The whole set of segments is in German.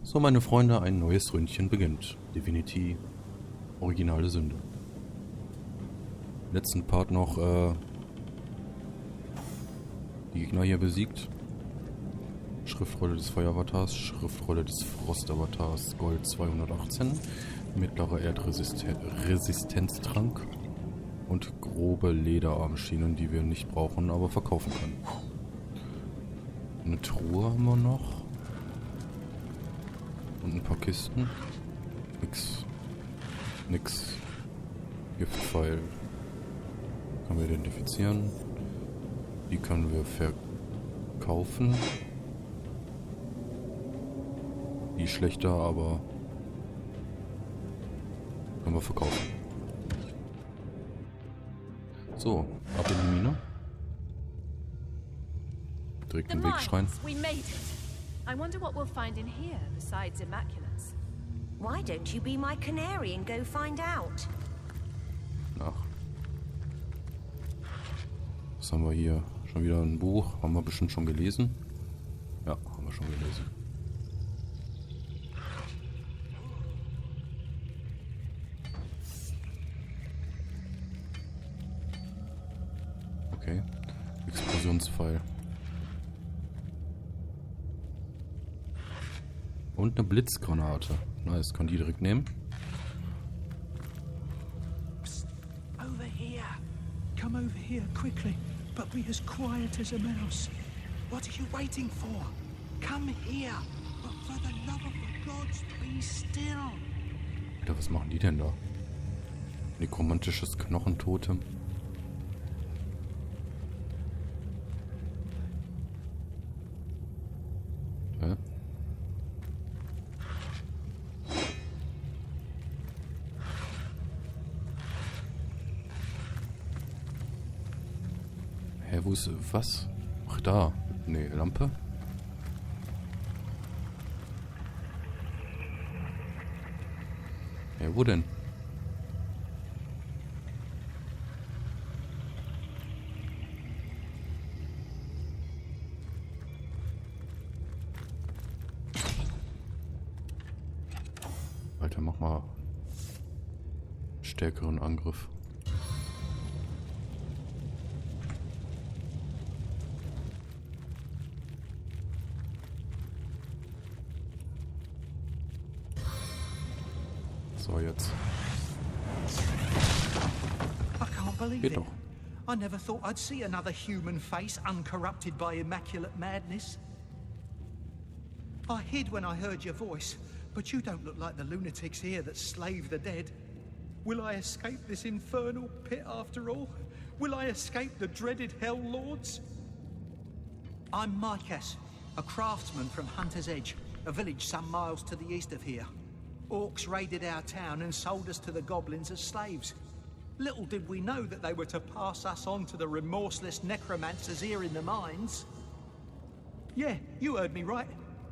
So, meine Freunde, ein neues Ründchen beginnt. Divinity, originale Sünde. Letzten Part noch die Gegner hier besiegt. Schriftrolle des Feueravatars, Schriftrolle des Frostavatars, Gold 218, mittlerer Erdresistenztrank und grobe Lederarmschienen, die wir nicht brauchen, aber verkaufen können. Eine Truhe haben wir noch. Und ein paar Kisten. Nix. Giftpfeil. Können wir identifizieren. Die können wir verkaufen. Die schlechter, aber können wir verkaufen. So, ab in die Mine. Direkt im Wegschrein. We made it. I wonder what we'll find in here besides immaculates. Why don't you be my canary and go find out? Ach. Was haben wir hier? Schon wieder ein Buch. Haben wir bestimmt schon gelesen? Ja, haben wir schon gelesen. Okay. Explosionspfeil. Und eine Blitzgranate. Nice, kann die direkt nehmen. Psst. Over here. Come over here quickly, but be as quiet as a mouse. What are you waiting for? Come here, but for the love of the gods, be still. Alter, was machen die denn da? Nekromantisches Knochentotem. Hä? Hä, wo ist... was? Ach, da. Nee, Lampe? Hä, wo denn? Alter, mach mal stärkeren Angriff. So, jetzt. I can't believe Geht it. doch. I never thought I'd see another human face uncorrupted by immaculate madness. I hid when I heard your voice, but you don't look like the lunatics here that slave the dead. Will I escape this infernal pit after all? Will I escape the dreaded Hell Lords? I'm Micas, a craftsman from Hunter's Edge, a village some miles to the east of here. Orcs raided our town and sold us to the goblins as slaves. Little did we know that they were to pass us on to the remorseless necromancers here in the mines. Yeah, you heard me right.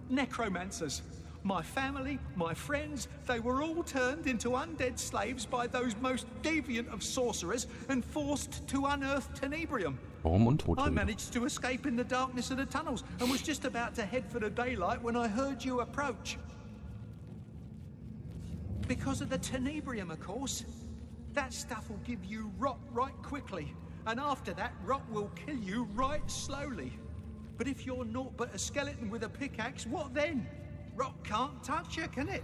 Necromancers. My family, my friends, they were all turned into undead slaves by those most deviant of sorcerers and forced to unearth Tenebrium. Warum Untote? I managed to escape in the darkness of the tunnels and was just about to head for the daylight when I heard you approach. Because of the Tenebrium, of course. That stuff will give you rot right quickly, and after that, rot will kill you right slowly. But if you're naught but a skeleton with a pickaxe, what then? Rot can't touch you, can it?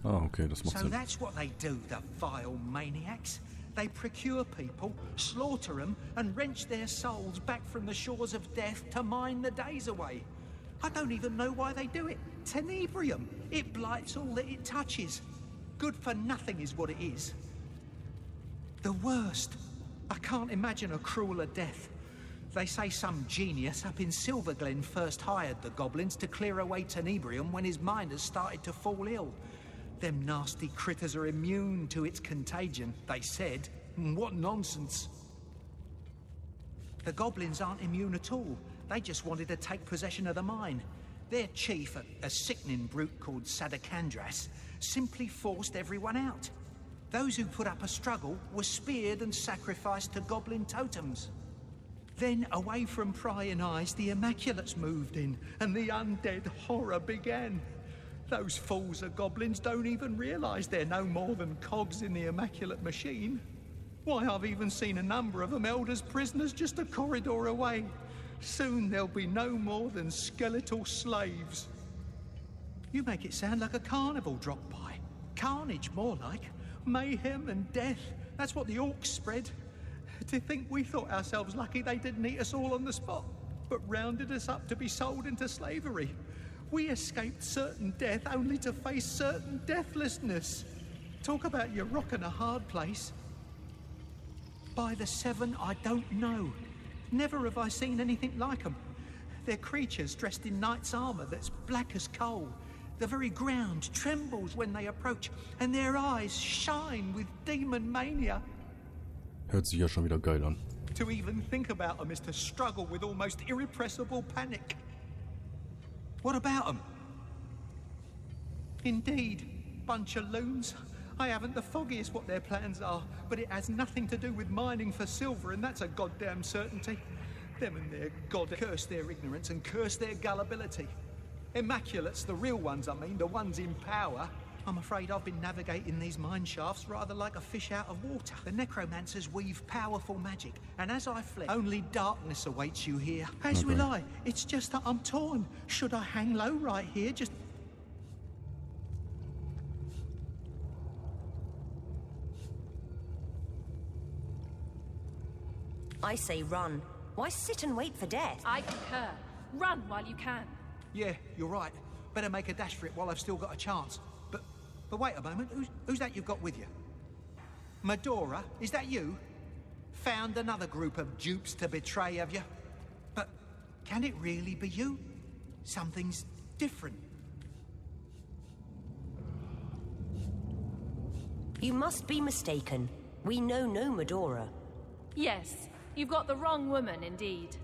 Ah, okay, das macht So Sinn. that's what they do, the vile maniacs. They procure people, slaughter them, and wrench their souls back from the shores of death to mine the days away. I don't even know why they do it. Tenebrium. It blights all that it touches. Good for nothing is what it is. The worst. I can't imagine a crueler death. They say some genius up in Silverglen first hired the goblins to clear away Tenebrium when his miners started to fall ill. Them nasty critters are immune to its contagion, they said. What nonsense. The goblins aren't immune at all. They just wanted to take possession of the mine. Their chief, a sickening brute called Sadakandras, simply forced everyone out. Those who put up a struggle were speared and sacrificed to goblin totems. Then, away from prying eyes, the Immaculates moved in, and the undead horror began. Those fools of goblins don't even realise they're no more than cogs in the immaculate machine. Why, I've even seen a number of them held as prisoners just a corridor away. Soon there'll be no more than skeletal slaves. You make it sound like a carnival dropped by. Carnage, more like. Mayhem and death. That's what the orcs spread. To think we thought ourselves lucky they didn't eat us all on the spot, but rounded us up to be sold into slavery. We escaped certain death only to face certain deathlessness. Talk about your rock and a hard place. By the seven, I don't know. Never have I seen anything like them. They're creatures dressed in knight's armour that's black as coal. The very ground trembles when they approach, and their eyes shine with demon mania. Hört sich ja schon wieder geil an. To even think about them is to struggle with almost irrepressible panic. What about them? Indeed, bunch of loons. I haven't the foggiest what their plans are, but it has nothing to do with mining for silver, and that's a goddamn certainty. Them and their god, curse their ignorance and curse their gullibility. Immaculates, the real ones, I mean, the ones in power. I'm afraid I've been navigating these mine shafts rather like a fish out of water. The necromancers weave powerful magic, and as I fled, only darkness awaits you here. As will I. It's just that I'm torn. Should I hang low right here, just... I say run. Why sit and wait for death? I concur. Run while you can. Yeah, you're right. Better make a dash for it while I've still got a chance. But wait a moment, who's that you've got with you? Medora, is that you? Found another group of dupes to betray, have you? But can it really be you? Something's different. You must be mistaken. We know no Medora. Yes, you've got the wrong woman indeed.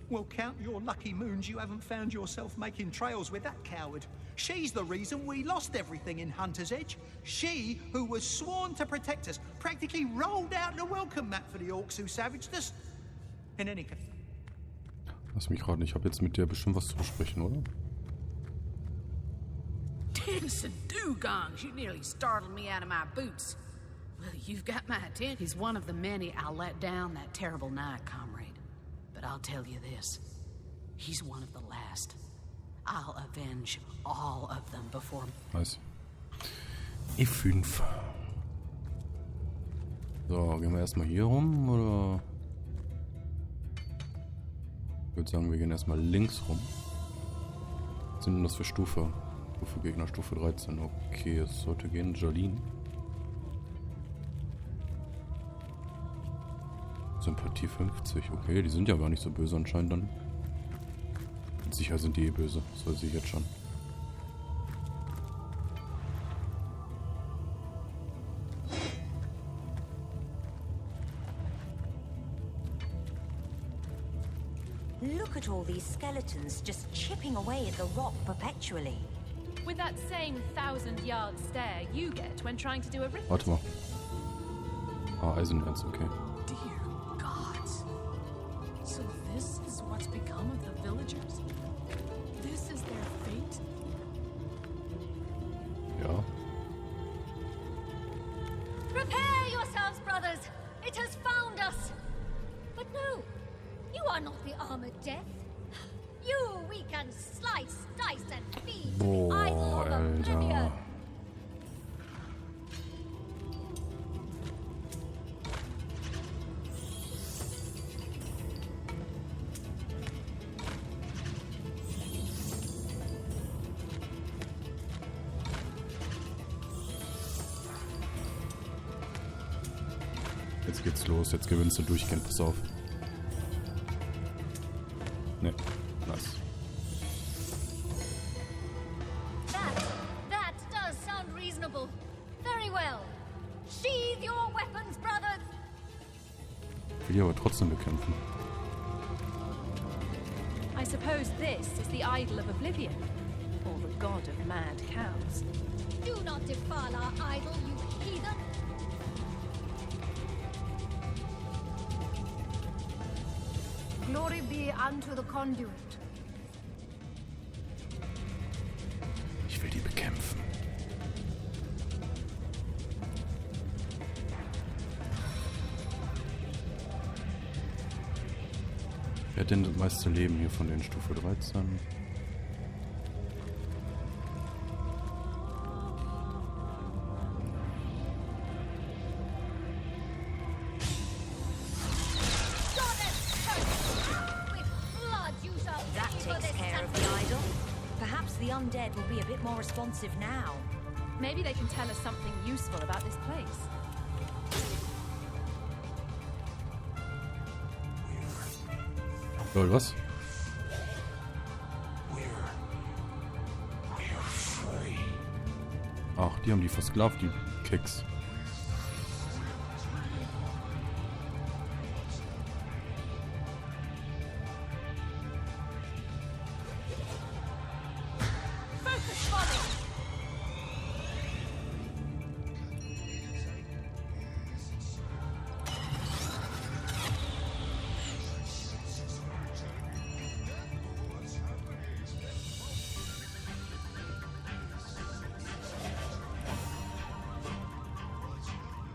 Well, count your lucky moons you haven't found yourself making trails with that coward. She's the reason we lost everything in Hunter's Edge. She, who was sworn to protect us, practically rolled out the welcome mat for the orcs who savaged us. In any case. Lass mich raten, ich habe jetzt mit der bestimmt was zu besprechen, oder? Tennyson dugongs, you nearly startled me out of my boots. Well, you've got my attention. He's one of the many I'll let down that terrible night, comrade. But I'll tell you this. He's one of the last. I'll avenge all of them before... Nice. E5. So, gehen wir erstmal hier rum, oder? Ich würde sagen, wir gehen erstmal links rum. Was sind denn das für Stufe? Stufe Gegner, Stufe 13. Okay, es sollte gehen. Jolene. Sympathie 50. Okay, die sind ja gar nicht so böse anscheinend dann. Sicher sind die böse. Das weiß ich jetzt schon. Look at all these skeletons just chipping away at the rock perpetually. With that same 1,000-yard stare you get when trying to do a rift. Warte mal. Ah, Eisenerz, okay. Dear gods. So this is what's become of the villagers? This is their fate? Ja. Prepare yourselves, brothers! It has found us! But no, you are not the armored death. You we can slice, dice, and feed to the idol of oblivion. Alter. Jetzt geht's los, jetzt gewinnst du durchgehend, pass auf. Ne, nice. That does sound reasonable. Very well. Sheathe your weapons, brothers! Ich will die aber trotzdem bekämpfen. I suppose this is the idol of oblivion, or the god of mad cows. Do not defile our idol, you heathen! Glory be unto the conduit. Ich will die bekämpfen. Wer hat denn das meiste Leben hier von den Stufe 13? That takes care of the idol. Perhaps the undead will be a bit more responsive now. Maybe they can tell us something useful about this place. Lol, was? Ach, die haben die versklavt, die Keks.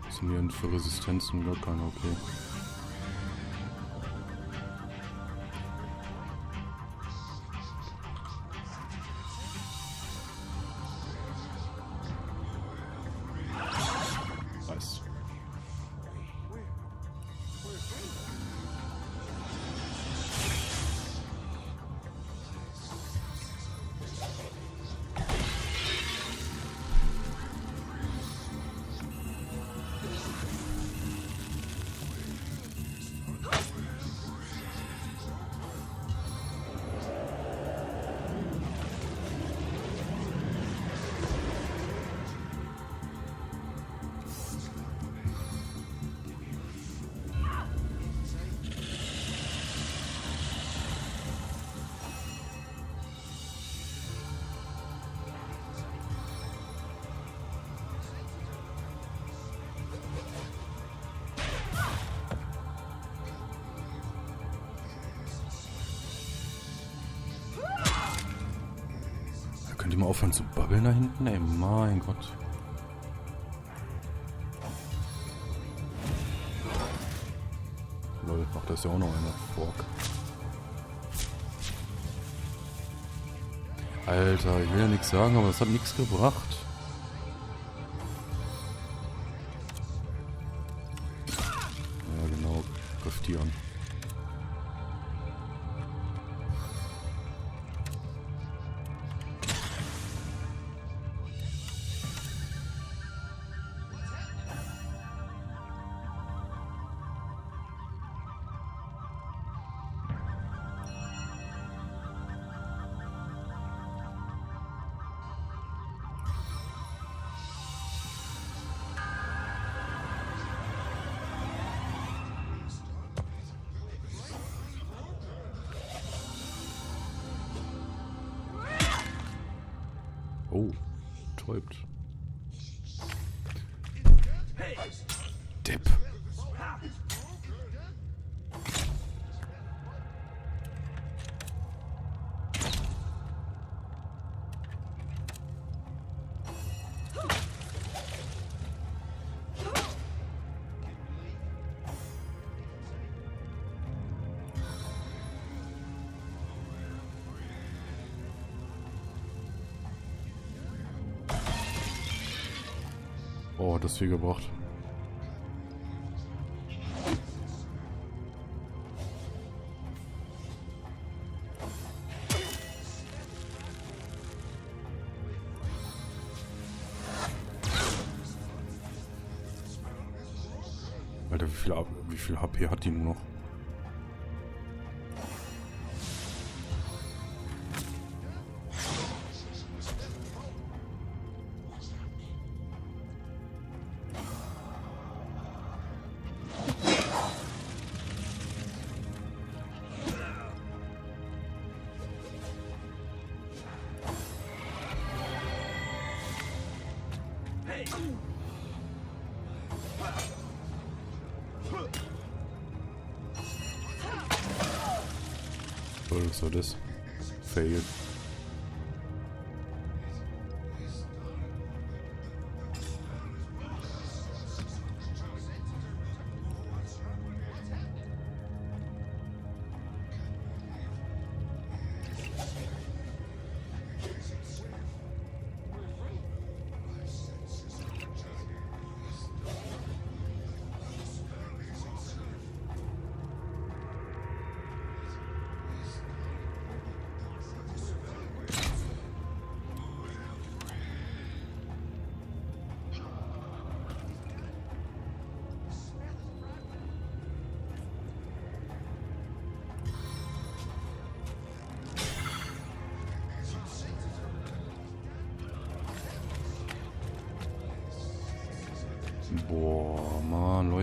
Was sind hier für Resistenzen? Gar keine, okay. Nice. Könnt ihr mal aufhören zu babbeln da hinten? Ey, mein Gott. Lol, ach, da ist ja auch noch einer. Fork. Alter, ich will ja nichts sagen, aber es hat nichts gebracht. Ja, genau. Griff die an. Oh, täubt. Depp. Oh, das viel gebracht. Alter, wie viel HP hat die nur noch? So das failed.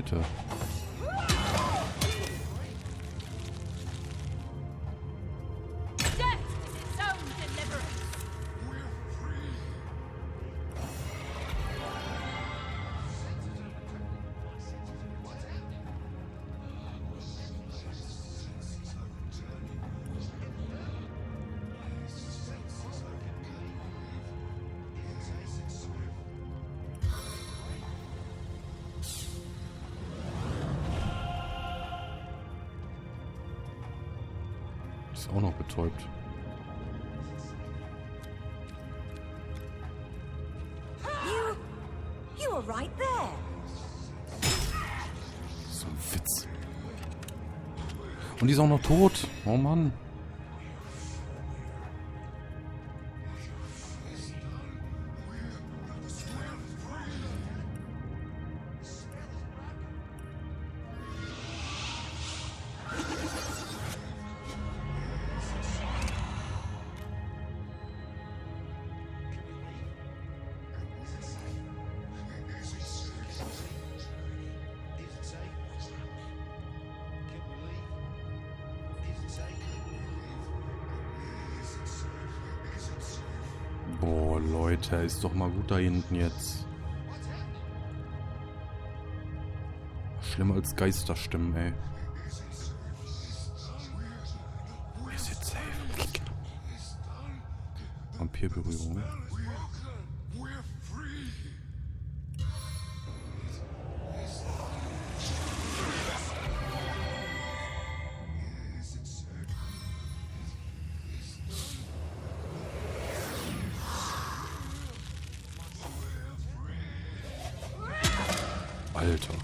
Leute. Ist auch noch betäubt. You were right there. So ein Witz. Und die ist auch noch tot. Oh Mann. Boah, Leute, ist doch mal gut da hinten jetzt. Schlimmer als Geisterstimmen, ey. Ist jetzt safe. Vampirberührung. Alter.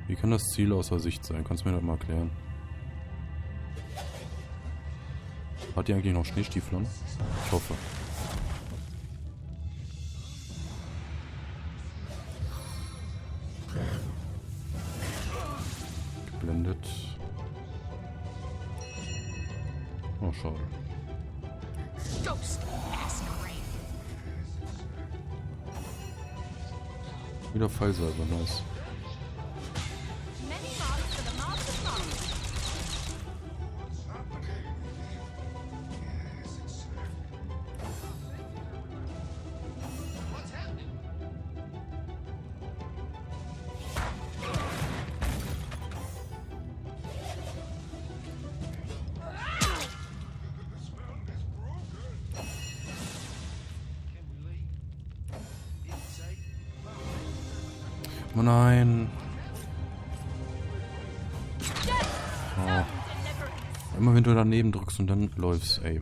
Wie kann das Ziel außer Sicht sein? Kannst du mir das mal erklären? Hat die eigentlich noch Schneestiefel an? Ich hoffe. Geblendet. Oh, schade. Wieder Fallsalbe, nice. Oh nein. Oh. Immer wenn du daneben drückst und dann läufst, ey.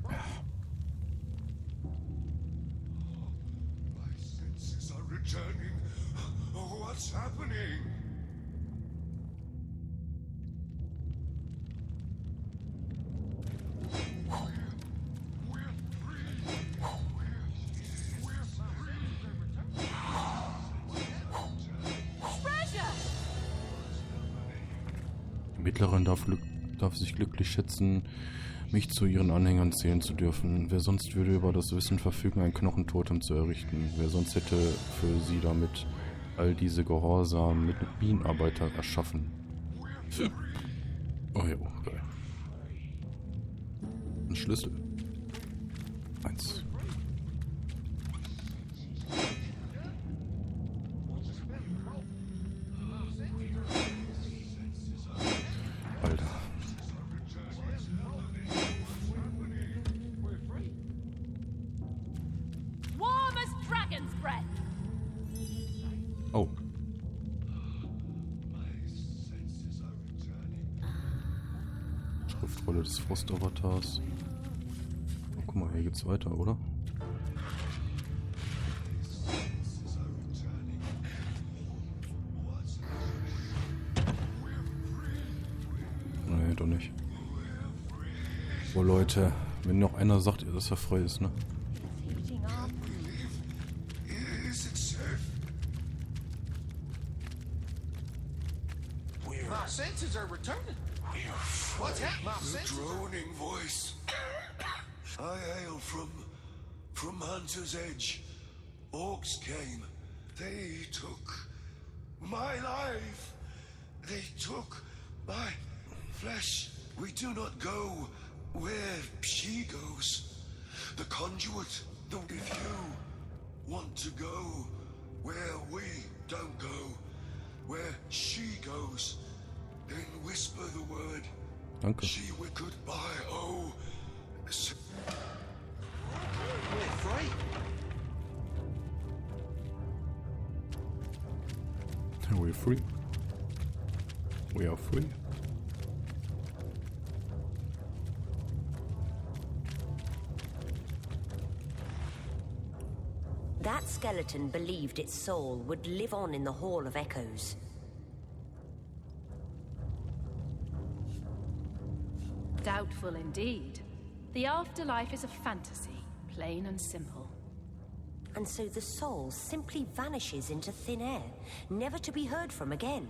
Die Mittlerin darf sich glücklich schätzen, mich zu ihren Anhängern zählen zu dürfen. Wer sonst würde über das Wissen verfügen, ein Knochentotem zu errichten? Wer sonst hätte für sie damit all diese gehorsamen Minenarbeiter erschaffen? Oh ja, geil. Ein Schlüssel. 1. Alter. Warm as dragon's breath. Oh. Schriftrolle des Frostavatars. Oh, guck mal, hier geht's weiter, oder? Nee, doch nicht. Oh Leute, wenn noch einer sagt, dass er frei ist, ne? My senses are returning. What's happening? My senses droning voice. I hail from Hunter's Edge. Orcs came. They took my life. They took my flesh. We do not go where she goes. The conduit. If you want to go where we don't go, where she goes, then whisper the word. Danke. She will goodbye. Oh, We're free. We're free. We are free. That skeleton believed its soul would live on in the Hall of Echoes. Doubtful indeed. The afterlife is a fantasy, plain and simple. And so the soul simply vanishes into thin air, never to be heard from again.